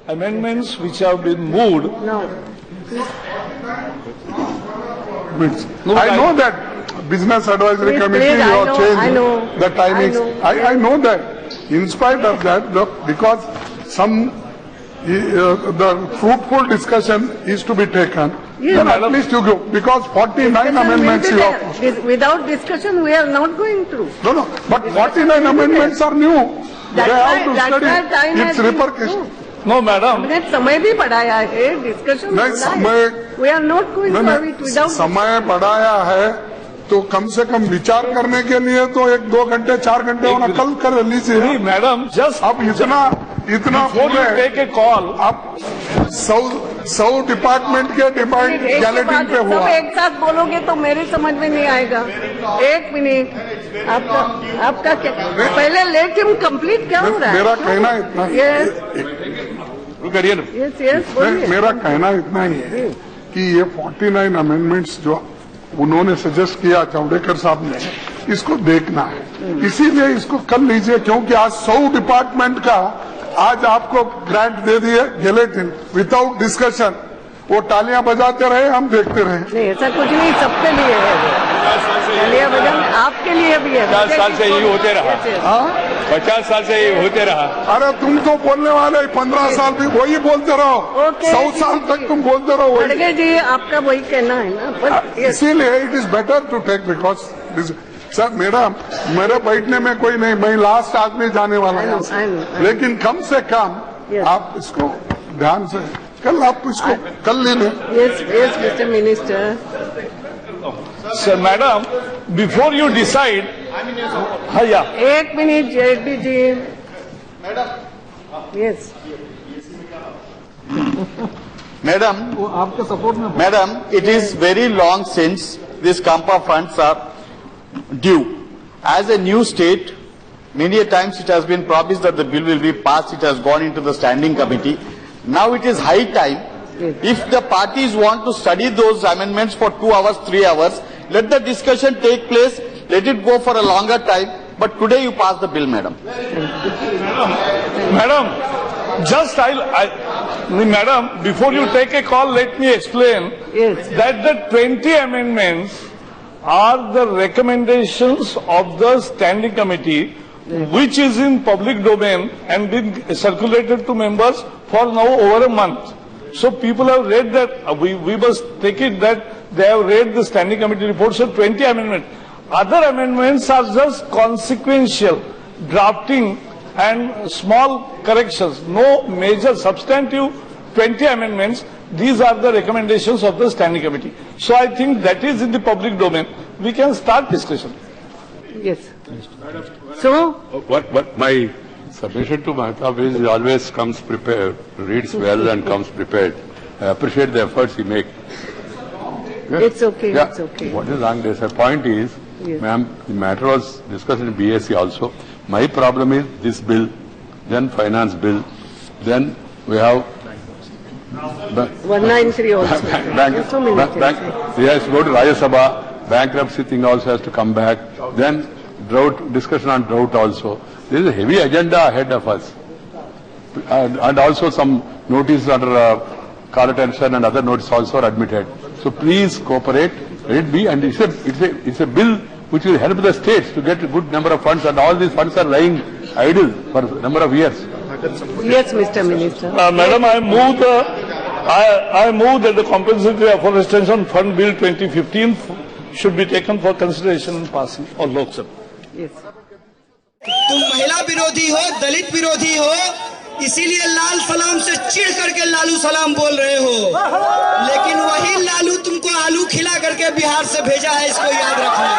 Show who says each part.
Speaker 1: amendments which have been moved.
Speaker 2: No.
Speaker 3: No, I know that Business Advisory
Speaker 2: Please,
Speaker 3: Committee,
Speaker 2: please,
Speaker 3: you
Speaker 2: I
Speaker 3: have
Speaker 2: know,
Speaker 3: changed
Speaker 2: I know,
Speaker 3: the timings.
Speaker 2: I know.
Speaker 3: I know that. In spite of that, because some the fruitful discussion is to be taken,
Speaker 2: Yes,
Speaker 3: then at
Speaker 1: madam.
Speaker 3: least you go, because 49 amendments you have.
Speaker 2: Without discussion, we are not going through.
Speaker 3: No, but 49 amendments are new. They have to
Speaker 2: That's why time
Speaker 3: study
Speaker 2: has
Speaker 3: its
Speaker 2: been
Speaker 3: repercussions.
Speaker 2: through.
Speaker 1: No, madam.
Speaker 2: हमने समय भी बढ़ाया है, discussion
Speaker 3: नहीं, समय-
Speaker 2: we are not going to have it without
Speaker 3: समय बढ़ाया है तो कम से कम विचार करने के लिए तो 1-2 घंटे 4 घंटे होना कल कर लीजिए।
Speaker 1: See, madam, just
Speaker 3: अब इतना
Speaker 1: before you
Speaker 3: पूरे
Speaker 1: take a call,
Speaker 3: आप 100 डिपार्टमेंट के डिमांड गैलेटिन पे
Speaker 2: सब
Speaker 3: हुआ।
Speaker 2: एक साथ बोलोगे तो मेरी समझ में नहीं आएगा। एक मिनट, आपका क्या, पहले लेट हिम कंप्लीट क्या हो रहा है?
Speaker 3: मेरा कहना इतना ही
Speaker 1: करिए ना।
Speaker 2: यस बोलिए।
Speaker 3: मेरा कहना इतना ही है कि ये 49 अमेंडमेंट्स जो उन्होंने सजेस्ट किया जावड़ेकर साहब ने, इसको देखना है, इसीलिए इसको कर लीजिए, क्योंकि आज 100 डिपार्टमेंट का आज आपको ग्रांट दे दिए गैलेटिन विदाउट डिस्कशन, वो तालियां बजाते रहे, हम देखते रहे।
Speaker 2: नहीं, ऐसा कुछ नहीं, सबके लिए है। चलिए भजन, आपके लिए भी है।
Speaker 1: 50 साल से यही होते रहा।
Speaker 3: हाँ?
Speaker 1: 50 साल से ये होते रहा।
Speaker 3: अरे तुम तो बोलने वाले 15 साल भी वही बोलते रहो,
Speaker 2: ओके।
Speaker 3: 100 साल तक तुम बोलते रहो वही।
Speaker 2: खड़गे जी, आपका वही कहना है ना, बट
Speaker 3: इसीलिए it is better to take because sir मेरे बैठने में कोई नहीं, मैं लास्ट आदमी जाने वाला
Speaker 2: I know, I know,
Speaker 3: है, लेकिन कम से कम
Speaker 2: Yes.
Speaker 3: आप इसको ध्यान से कल आप इसको कल ले लें।
Speaker 2: Yes mister minister.
Speaker 1: So, madam, before you decide, yeah.
Speaker 2: एक minute JD ji. Yes
Speaker 4: Madam, it is very long since these Kampa funds are due. As a new state, many a times it has been promised that the bill will be passed. It has gone into the standing committee. Now it is high time. If the parties want to study those amendments for 2 hours, 3 hours, let the discussion take place. Let it go for a longer time. But today you pass the bill, madam.
Speaker 1: Madam, just madam, before you take a call, let me explain
Speaker 2: Yes.
Speaker 1: that the 20 amendments are the recommendations of the standing committee, which is in public domain and been circulated to members for now over a month. So people have read that, we must take it that they have read the standing committee report, so 20 amendments. Other amendments are just consequential, drafting and small corrections, no major substantive 20 amendments. These are the recommendations of the standing committee. So I think that is in the public domain. We can start discussion.
Speaker 2: Yes. So
Speaker 5: What my submission to Mahtab is, he always comes prepared, reads well and comes prepared. I appreciate the efforts he makes.
Speaker 2: it's okay,
Speaker 5: Yeah.
Speaker 2: it's okay.
Speaker 5: What is wrong? The point is,
Speaker 2: Yes.
Speaker 5: ma'am, the matter was discussed in BSc also. My problem is this bill, then finance bill, then we have
Speaker 2: 193 also.
Speaker 5: bank,
Speaker 2: So many
Speaker 5: bank,
Speaker 2: things.
Speaker 5: he has to go to Rajya Sabha, bankruptcy thing also has to come back, then drought, discussion on drought also. There is a heavy agenda ahead of us. And also some notice under call attention and other notice also are admitted. So please cooperate, let it be, and it's a bill which will help the states to get a good number of funds, and all these funds are lying idle for a number of years.
Speaker 2: Yes, Mr. Minister.
Speaker 1: Madam, I move that the compensatory afforestation fund bill 2015 should be taken for consideration and passing on Lok Sabha.
Speaker 2: Yes.
Speaker 6: तुम महिला विरोधी हो, दलित विरोधी हो, इसीलिए लाल सलाम से चिढ़ करके लालू सलाम बोल रहे हो, लेकिन वही लालू तुमको आलू खिला करके बिहार से भेजा है, इसको याद रखना।